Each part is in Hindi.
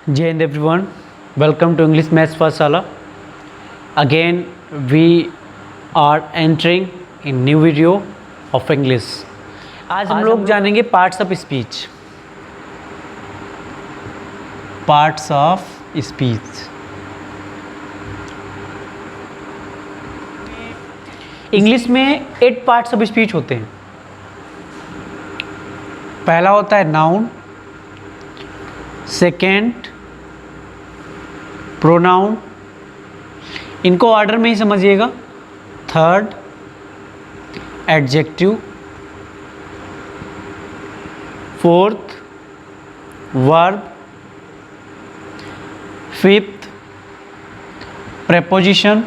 Jai Hind everyone, welcome to English Maths Pathshala. Again we are entering in new video of English. आज हम लोग जानेंगे parts of speech. Parts of speech. English में 8 पार्ट्स ऑफ स्पीच होते हैं. पहला होता है नाउन, सेकेंड प्रोनाउन, इनको ऑर्डर में ही समझिएगा. Third adjective, fourth verb, fifth preposition,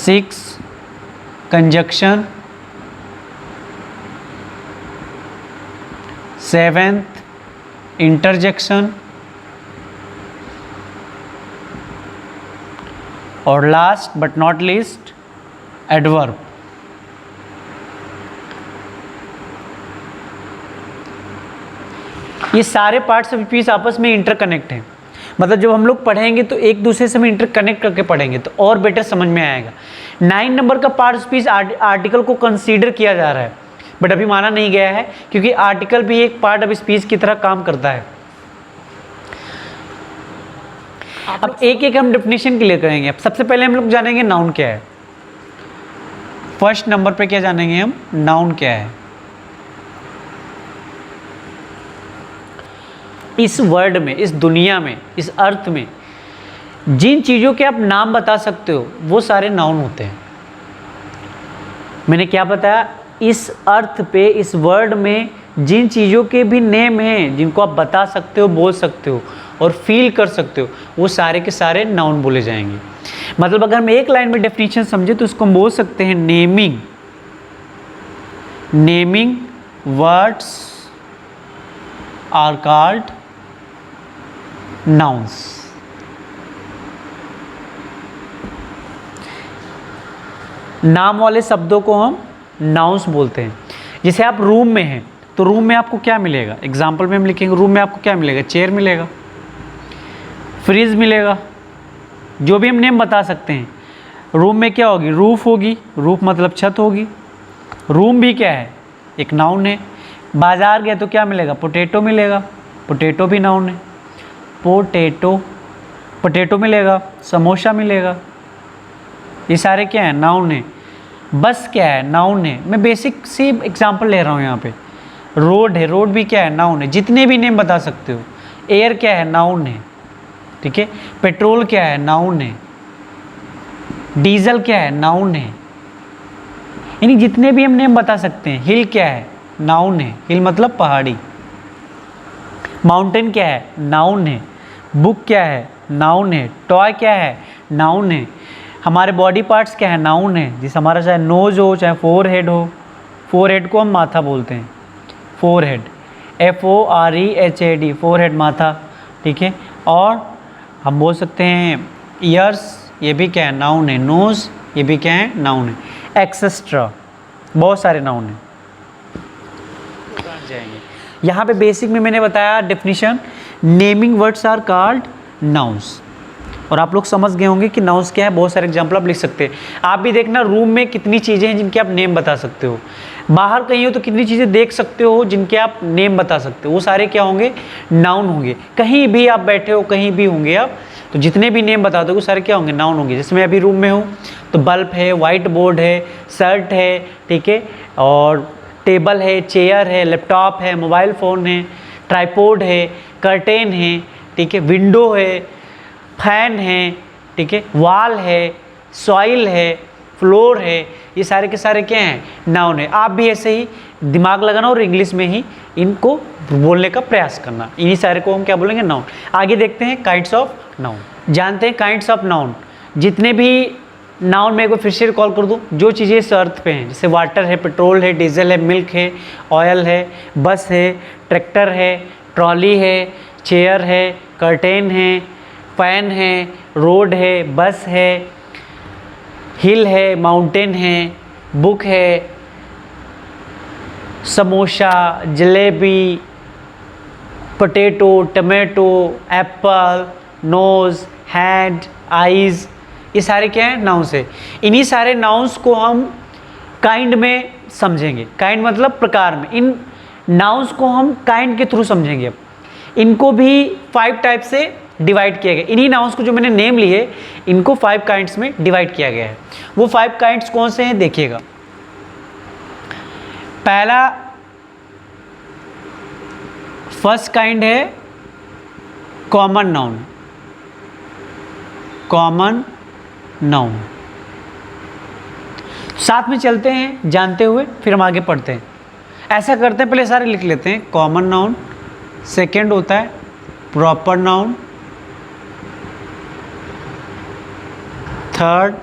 six conjunction, seventh interjection और last but not least adverb. ये सारे पार्ट्स ऑफ स्पीच आपस में इंटरकनेक्ट हैं. मतलब जब हम लोग पढ़ेंगे तो एक दूसरे से हम इंटरकनेक्ट करके पढ़ेंगे तो और बेटर समझ में आएगा. 9 नंबर का पार्ट ऑफ स्पीच आर्टिकल को कंसीडर किया जा रहा है, बट अभी माना नहीं गया है क्योंकि आर्टिकल भी एक पार्ट ऑफ स्पीच की तरह काम करता है. अब एक एक हम डेफिनेशन क्लियर करेंगे. अब सबसे पहले हम लोग जानेंगे नाउन क्या है. फर्स्ट नंबर पे क्या जानेंगे हम, नाउन क्या है. इस वर्ल्ड में, इस दुनिया में, इस अर्थ में जिन चीज़ों के आप नाम बता सकते हो वो सारे नाउन होते हैं. मैंने क्या बताया, इस अर्थ पे, इस वर्ल्ड में जिन चीज़ों के भी नेम हैं जिनको आप बता सकते हो, बोल सकते हो और फील कर सकते हो, वो सारे के सारे नाउन बोले जाएंगे. मतलब अगर हम एक लाइन में डेफिनेशन समझे तो इसको हम बोल सकते हैं naming. Naming words are called nouns. नाम वाले शब्दों को हम नाउन्स बोलते हैं. जैसे आप रूम में हैं तो रूम में आपको क्या मिलेगा, एग्जाम्पल में हम लिखेंगे रूम में आपको क्या मिलेगा, चेयर मिलेगा, फ्रिज मिलेगा, जो भी हम नेम बता सकते हैं. रूम में क्या होगी, रूफ होगी, रूफ मतलब छत होगी. रूम भी क्या है, एक नाउन है. बाजार गया तो क्या मिलेगा, पोटैटो मिलेगा, पोटैटो भी नाउन है. पोटैटो, पोटैटो मिलेगा, समोसा मिलेगा, ये सारे क्या है, नाउन है. बस क्या है, नाउन है. मैं बेसिक सी एग्जांपल ले रहा हूँ यहाँ पे. रोड है, रोड भी क्या है, नाउन है. जितने भी नेम बता सकते हो. एयर क्या है, नाउन है. ठीक है. पेट्रोल क्या है, नाउन है. डीजल क्या है, नाउन है. यानी जितने भी हम नेम बता सकते हैं. हिल क्या है, नाउन है, हिल मतलब पहाड़ी. माउंटेन क्या है, नाउन है. बुक क्या है, नाउन है. टॉय क्या है, नाउन है. हमारे बॉडी पार्ट्स क्या है, नाउन है. जिस हमारा चाहे नोज हो, चाहे फोरहेड हो. फोरहेड को हम माथा बोलते हैं, फोरहेड, FOREHED, फोरहेड माथा. ठीक है. और हम बोल सकते हैं ईयर्स, ये भी क्या है, नाउन है. नोज, ये भी क्या है, नाउन है. एक्सेट्रा, बहुत सारे नाउन हैं. यहाँ पे बेसिक में मैंने बताया definition, naming words are called nouns. और आप लोग समझ गए होंगे कि नाउन्स क्या है. बहुत सारे एग्जाम्पल आप लिख सकते हैं. आप भी देखना रूम में कितनी चीज़ें हैं जिनके आप नेम बता सकते हो. बाहर कहीं हो तो कितनी चीज़ें देख सकते हो जिनके आप नेम बता सकते हो. वो सारे क्या होंगे, नाउन होंगे. कहीं भी आप बैठे हो, कहीं भी होंगे आप, तो जितने भी नेम बता दो वो सारे क्या होंगे, नाउन होंगे. जैसे मैं अभी रूम में हूँ तो बल्ब है, वाइट बोर्ड है, शर्ट है, ठीक है, और टेबल है, चेयर है, लैपटॉप है, मोबाइल फ़ोन है, ट्राइपॉड है, कर्टेन है, ठीक है, विंडो है, फैन है, ठीक है, वॉल है, सॉइल है, फ्लोर है. ये सारे के सारे क्या हैं, नाउन है. आप भी ऐसे ही दिमाग लगाना और इंग्लिश में ही इनको बोलने का प्रयास करना. इन्हीं सारे को हम क्या बोलेंगे, नाउन. आगे देखते हैं काइंड्स ऑफ नाउन. जानते हैं काइंड्स ऑफ नाउन. जितने भी नाउन में एक बार फिर से कॉल कर दूँ, जो चीज़ें इस अर्थ पे हैं, जैसे वाटर है, पेट्रोल है, डीजल है, मिल्क है, ऑयल है, बस है, ट्रैक्टर है, ट्रॉली है, चेयर है, कर्टेन है, फैन है, रोड है, बस है, हिल है, माउंटेन है, बुक है, samosa, jalebi, potato, tomato, apple, nose, hand, eyes, ये सारे क्या हैं? नाउन्स है। इन्हीं सारे नाउन्स को हम काइंड में समझेंगे। काइंड मतलब प्रकार में। इन नाउन्स को हम काइंड के थ्रू समझेंगे। इनको भी 5 टाइप से डिवाइड किया गया। इन्हीं नाउन्स को जो मैंने नेम लिए, इनको 5 काइंड्स में डिवाइड किया गया है। वो 5 काइंड्स कौन से हैं देखिएगा। पहला फर्स्ट काइंड है कॉमन नाउन। कॉमन नाउन साथ में चलते हैं जानते हुए, फिर हम आगे पढ़ते हैं। ऐसा करते हैं, पहले सारे लिख लेते हैं। कॉमन नाउन, सेकंड होता है proper noun, third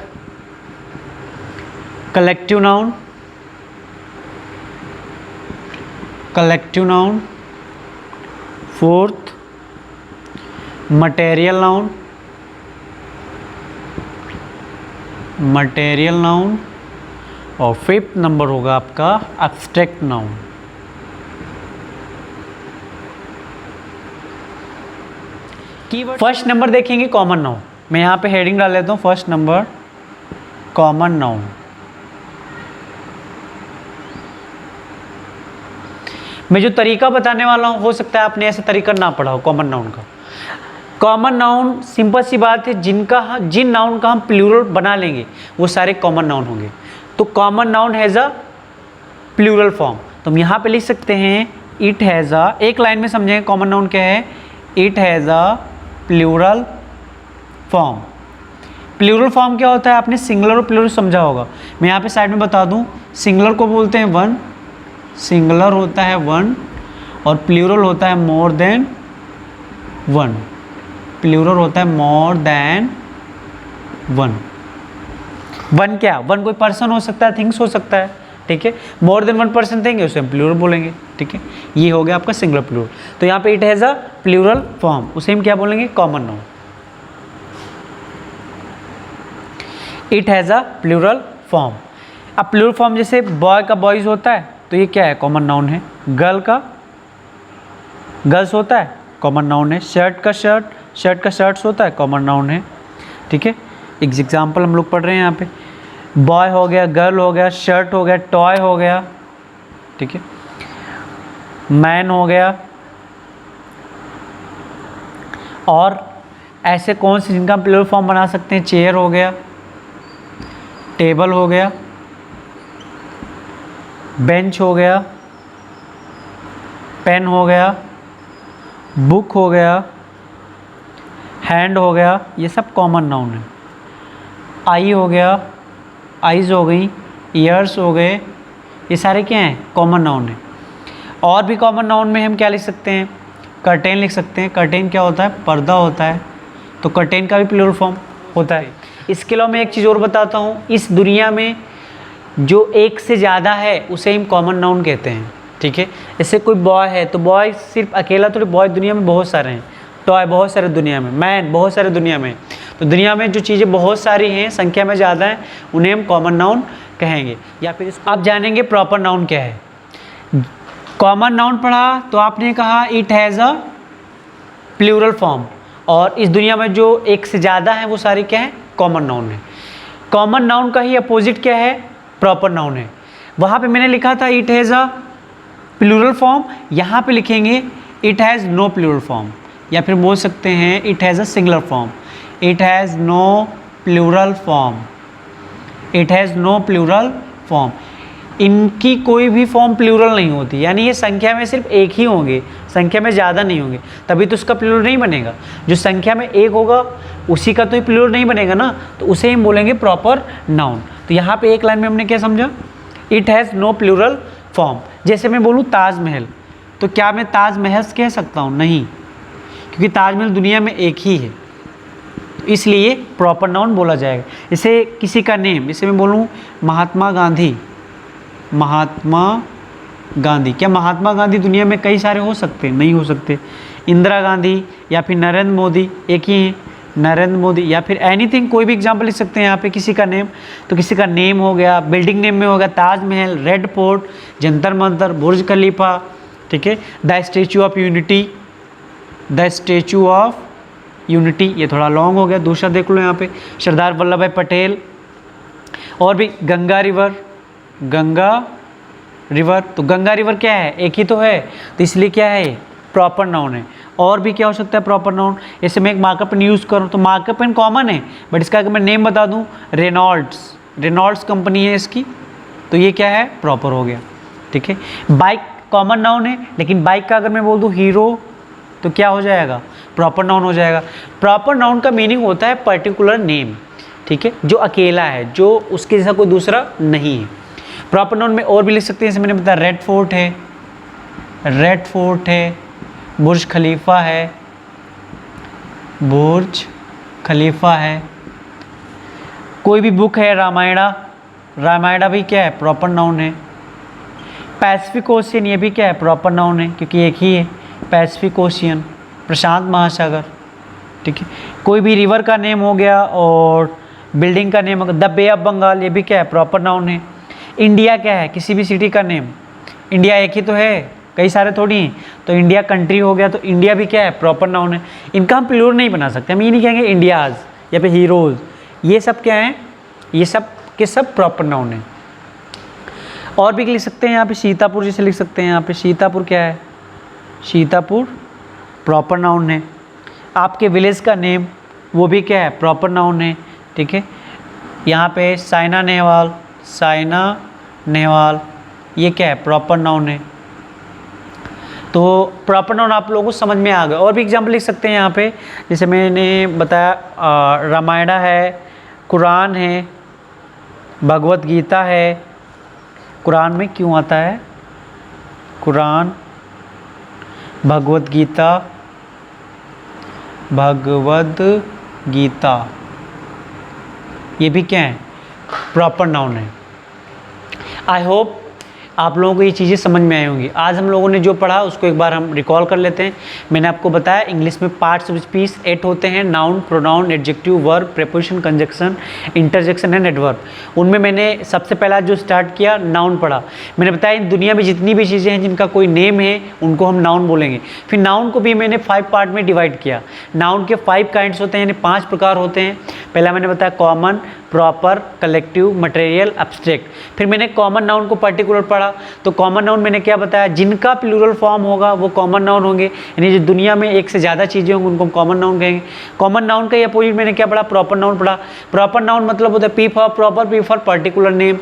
collective noun, collective noun, fourth material noun, material noun, और फिफ्थ नंबर होगा आपका एब्स्ट्रैक्ट नाउन। फर्स्ट नंबर देखेंगे कॉमन नाउन। मैं यहाँ पे हेडिंग डाल लेता हूँ, फर्स्ट नंबर कॉमन नाउन। मैं जो तरीका बताने वाला हूँ, हो सकता है आपने ऐसा तरीका ना पढ़ा हो कॉमन नाउन का। कॉमन नाउन सिंपल सी बात है, जिन नाउन का हम प्लूरल बना लेंगे वो सारे कॉमन नाउन होंगे। तो common noun has a plural form. तो हम यहाँ पे लिख सकते हैं इट हैज़ अ, एक लाइन में समझेंगे कॉमन नाउन क्या है। It has a plural form. Plural form क्या होता है? आपने सिंगुलर और प्लूरल समझा होगा। मैं यहाँ पे साइड में बता दूँ, सिंगुलर को बोलते हैं वन, सिंगुलर होता है वन, और प्लूरल होता है मोर देन वन। प्लूरल होता है मोर देन वन। वन क्या? वन कोई पर्सन हो सकता है, थिंग्स हो सकता है, ठीक है। मोर देन वन पर्सन देंगे उसे हम प्लूरल बोलेंगे, ठीक है। ये हो गया आपका सिंगुलर प्लूरल। तो यहाँ पे it has a plural form, उसे हम क्या बोलेंगे? Common noun. It has a plural form. अब प्लूरल फॉर्म जैसे बॉय का बॉयज़ होता है, तो ये क्या है? कॉमन नाउन है। गर्ल का गर्ल्स होता है, कॉमन नाउन है। शर्ट का शर्ट्स होता है, कॉमन नाउन है, ठीक है। एग्जाम्पल हम लोग पढ़ रहे हैं यहाँ पे। बॉय हो गया, गर्ल हो गया, शर्ट हो गया, टॉय हो गया, ठीक है। मैन हो गया। और ऐसे कौन से जिनका प्लूरल फॉर्म बना सकते हैं? चेयर हो गया, टेबल हो गया, बेंच हो गया, पेन हो गया, बुक हो गया, हैंड हो गया, ये सब कॉमन नाउन है। आई हो गया, आइज़ हो गई, ईयर्स हो गए, ये सारे क्या हैं? कॉमन नाउन है। और भी कॉमन नाउन में हम क्या लिख सकते हैं? कर्टेन लिख सकते हैं। कर्टेन क्या होता है? पर्दा होता है, तो कर्टेन का भी प्लूरल फॉर्म होता है। इसके अलावा मैं एक चीज़ और बताता हूँ, इस दुनिया में जो एक से ज़्यादा है उसे हम कॉमन नाउन कहते हैं, ठीक है। जैसे कोई बॉय है तो बॉय सिर्फ अकेला थोड़ी, बॉय दुनिया में बहुत सारे हैं। टॉय बहुत सारे दुनिया में, मैन बहुत सारे दुनिया में। तो दुनिया में जो चीज़ें बहुत सारी हैं, संख्या में ज़्यादा हैं, उन्हें हम कॉमन नाउन कहेंगे। या फिर आप जानेंगे प्रॉपर नाउन क्या है। कॉमन नाउन पढ़ा तो आपने कहा it has a plural form, और इस दुनिया में जो एक से ज़्यादा हैं वो सारे क्या हैं? कॉमन नाउन है। कॉमन नाउन का ही अपोजिट क्या है? प्रॉपर नाउन है। वहाँ पे मैंने लिखा था it has a plural form, यहाँ पे लिखेंगे it has no plural form, या फिर बोल सकते हैं it has a singular form. It has no plural form, it has no plural form. इनकी कोई भी फॉर्म प्लूरल नहीं होती, यानी ये संख्या में सिर्फ एक ही होंगे, संख्या में ज़्यादा नहीं होंगे, तभी तो उसका प्लूरल नहीं बनेगा। जो संख्या में एक होगा उसी का तो ये प्लूरल नहीं बनेगा ना, तो उसे हम बोलेंगे प्रॉपर नाउन। तो यहाँ पे एक लाइन में हमने क्या समझा? It has no plural form. जैसे मैं बोलूँ ताजमहल, तो क्या मैं ताजमहल कह सकता हूँ? नहीं, क्योंकि ताजमहल दुनिया में एक ही है, इसलिए प्रॉपर नाउन बोला जाएगा। जैसे किसी का नेम, जैसे मैं बोलूँ महात्मा गांधी, महात्मा गांधी, क्या महात्मा गांधी दुनिया में कई सारे हो सकते हैं? नहीं हो सकते। इंदिरा गांधी या फिर नरेंद्र मोदी एक ही हैं, नरेंद्र मोदी, या फिर एनीथिंग, कोई भी एग्जांपल लिख सकते हैं यहाँ पे किसी का नेम। तो किसी का नेम हो गया, बिल्डिंग नेम में होगा ताजमहल, रेड फोर्ट, जंतर मंतर, बुर्ज खलीफा, ठीक है, the statue of unity, the statue of unity, ये थोड़ा लॉन्ग हो गया, दूसरा देख लो यहाँ पे सरदार वल्लभ भाई पटेल। और भी गंगा रिवर, गंगा रिवर, तो गंगा रिवर क्या है, एक ही तो है, तो इसलिए क्या है, प्रॉपर नाउन है। और भी क्या हो सकता है प्रॉपर नाउन, जैसे मैं एक मार्कअप पेन यूज़ करूँ तो मार्कअप पेन कॉमन है, बट इसका अगर मैं नेम बता दूँ रेनॉल्ड्स, रेनॉल्ड्स कंपनी है इसकी, तो ये क्या है, प्रॉपर हो गया। ठीक है, बाइक कॉमन नाउन है, लेकिन बाइक का अगर मैं बोल दूँ हीरो, तो क्या हो जाएगा, प्रॉपर नाउन हो जाएगा। प्रॉपर नाउन का मीनिंग होता है पर्टिकुलर नेम, ठीक है, जो अकेला है, जो उसके जैसा कोई दूसरा नहीं है। प्रॉपर नाउन में और भी लिख सकते हैं, जैसे मैंने बताया रेड फोर्ट है, रेड फोर्ट है, बुर्ज खलीफा है, बुर्ज खलीफा है। कोई भी बुक है रामायणा, रामायणा भी क्या है, प्रॉपर नाउन है। पैसिफिक ओशियन, ये भी क्या है, प्रॉपर नाउन है, क्योंकि एक ही है पैसिफिक ओशियन, प्रशांत महासागर। ठीक है, कोई भी रिवर का नेम हो गया और बिल्डिंग का नेम हो गया, द बे ऑफ बंगाल, ये भी क्या है, प्रॉपर नाउन है। इंडिया क्या है, किसी भी सिटी का नेम, इंडिया एक ही तो है, कई सारे थोड़ी हैं, तो इंडिया कंट्री हो गया, तो इंडिया भी क्या है, प्रॉपर नाउन है। इनका हम प्लूरल नहीं बना सकते, हम ये नहीं कहेंगे इंडियाज़ या फिर हीरोज़, ये सब क्या है, ये सब के सब प्रॉपर नाउन है। और भी लिख सकते हैं यहाँ पे सीतापुर, जैसे लिख सकते हैं यहाँ पे सीतापुर क्या है, सीतापुर प्रॉपर नाउन है। आपके विलेज का नेम, वो भी क्या है, प्रॉपर नाउन है। ठीक है, यहाँ पे साइना नेहवाल, साइना नेहवाल, ये क्या है, प्रॉपर नाउन है। तो प्रॉपर नाउन आप लोगों को समझ में आ गया। और भी एग्जाम्पल लिख सकते हैं यहाँ पे, जैसे मैंने बताया रामायणा है, कुरान है, भगवत गीता है। कुरान में क्यों आता है, कुरान, भगवत गीता, भगवद गीता, ये भी क्या है, प्रॉपर नाउन है। आई होप आप लोगों को ये चीज़ें समझ में आई होंगी। आज हम लोगों ने जो पढ़ा उसको एक बार हम रिकॉल कर लेते हैं। मैंने आपको बताया इंग्लिश में पार्ट्स ऑफ स्पीच 8 होते हैं, noun, pronoun, adjective, verb, preposition, conjunction, interjection and adverb. उनमें मैंने सबसे पहला जो स्टार्ट किया नाउन पढ़ा। मैंने बताया इन दुनिया में जितनी भी चीज़ें हैं जिनका कोई नेम है उनको हम नाउन बोलेंगे। फिर नाउन को भी मैंने 5 पार्ट में डिवाइड किया। नाउन के 5 काइंड्स होते हैं, यानी 5 प्रकार होते हैं। पहला मैंने बताया common, proper, collective, material, abstract. फिर मैंने कॉमन नाउन को पर्टिकुलर पढ़ा। तो कॉमन नाउन मैंने क्या बताया, जिनका प्लूरल फॉर्म होगा वो कॉमन नाउन होंगे, यानी जो दुनिया में एक से ज़्यादा चीज़ें होंगी उनको हम कॉमन नाउन कहेंगे। कॉमन नाउन का ये अपोजिट मैंने क्या पढ़ा, प्रॉपर नाउन पढ़ा। प्रॉपर नाउन मतलब होता है P for proper, P for particular name.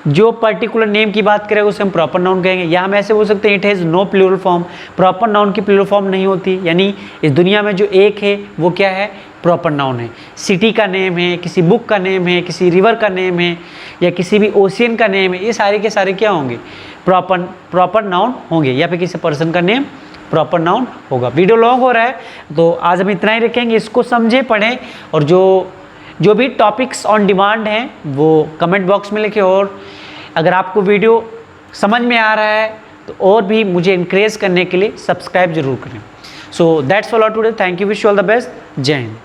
जो पर्टिकुलर नेम की बात करेगा उसे हम प्रॉपर नाउन कहेंगे। या हम ऐसे बोल सकते हैं it has no plural form, proper noun की प्लूरल फॉर्म नहीं होती, यानी इस दुनिया में जो एक है वो क्या है, प्रॉपर नाउन है। सिटी का नेम है, किसी बुक का नेम है, किसी रिवर का नेम है, या किसी भी ओशियन का नेम है, ये सारे के सारे क्या होंगे, प्रॉपर नाउन होंगे। या फिर किसी पर्सन का नेम प्रॉपर नाउन होगा। वीडियो लॉन्ग हो रहा है तो आज हम इतना ही रखेंगे। इसको समझे, पढ़ें, और जो भी टॉपिक्स ऑन डिमांड हैं वो कमेंट बॉक्स में लिखें। और अगर आपको वीडियो समझ में आ रहा है तो और भी मुझे इनक्रेज करने के लिए सब्सक्राइब जरूर करें। So that's all today. Thank you, wish you all the best. जय हिंद।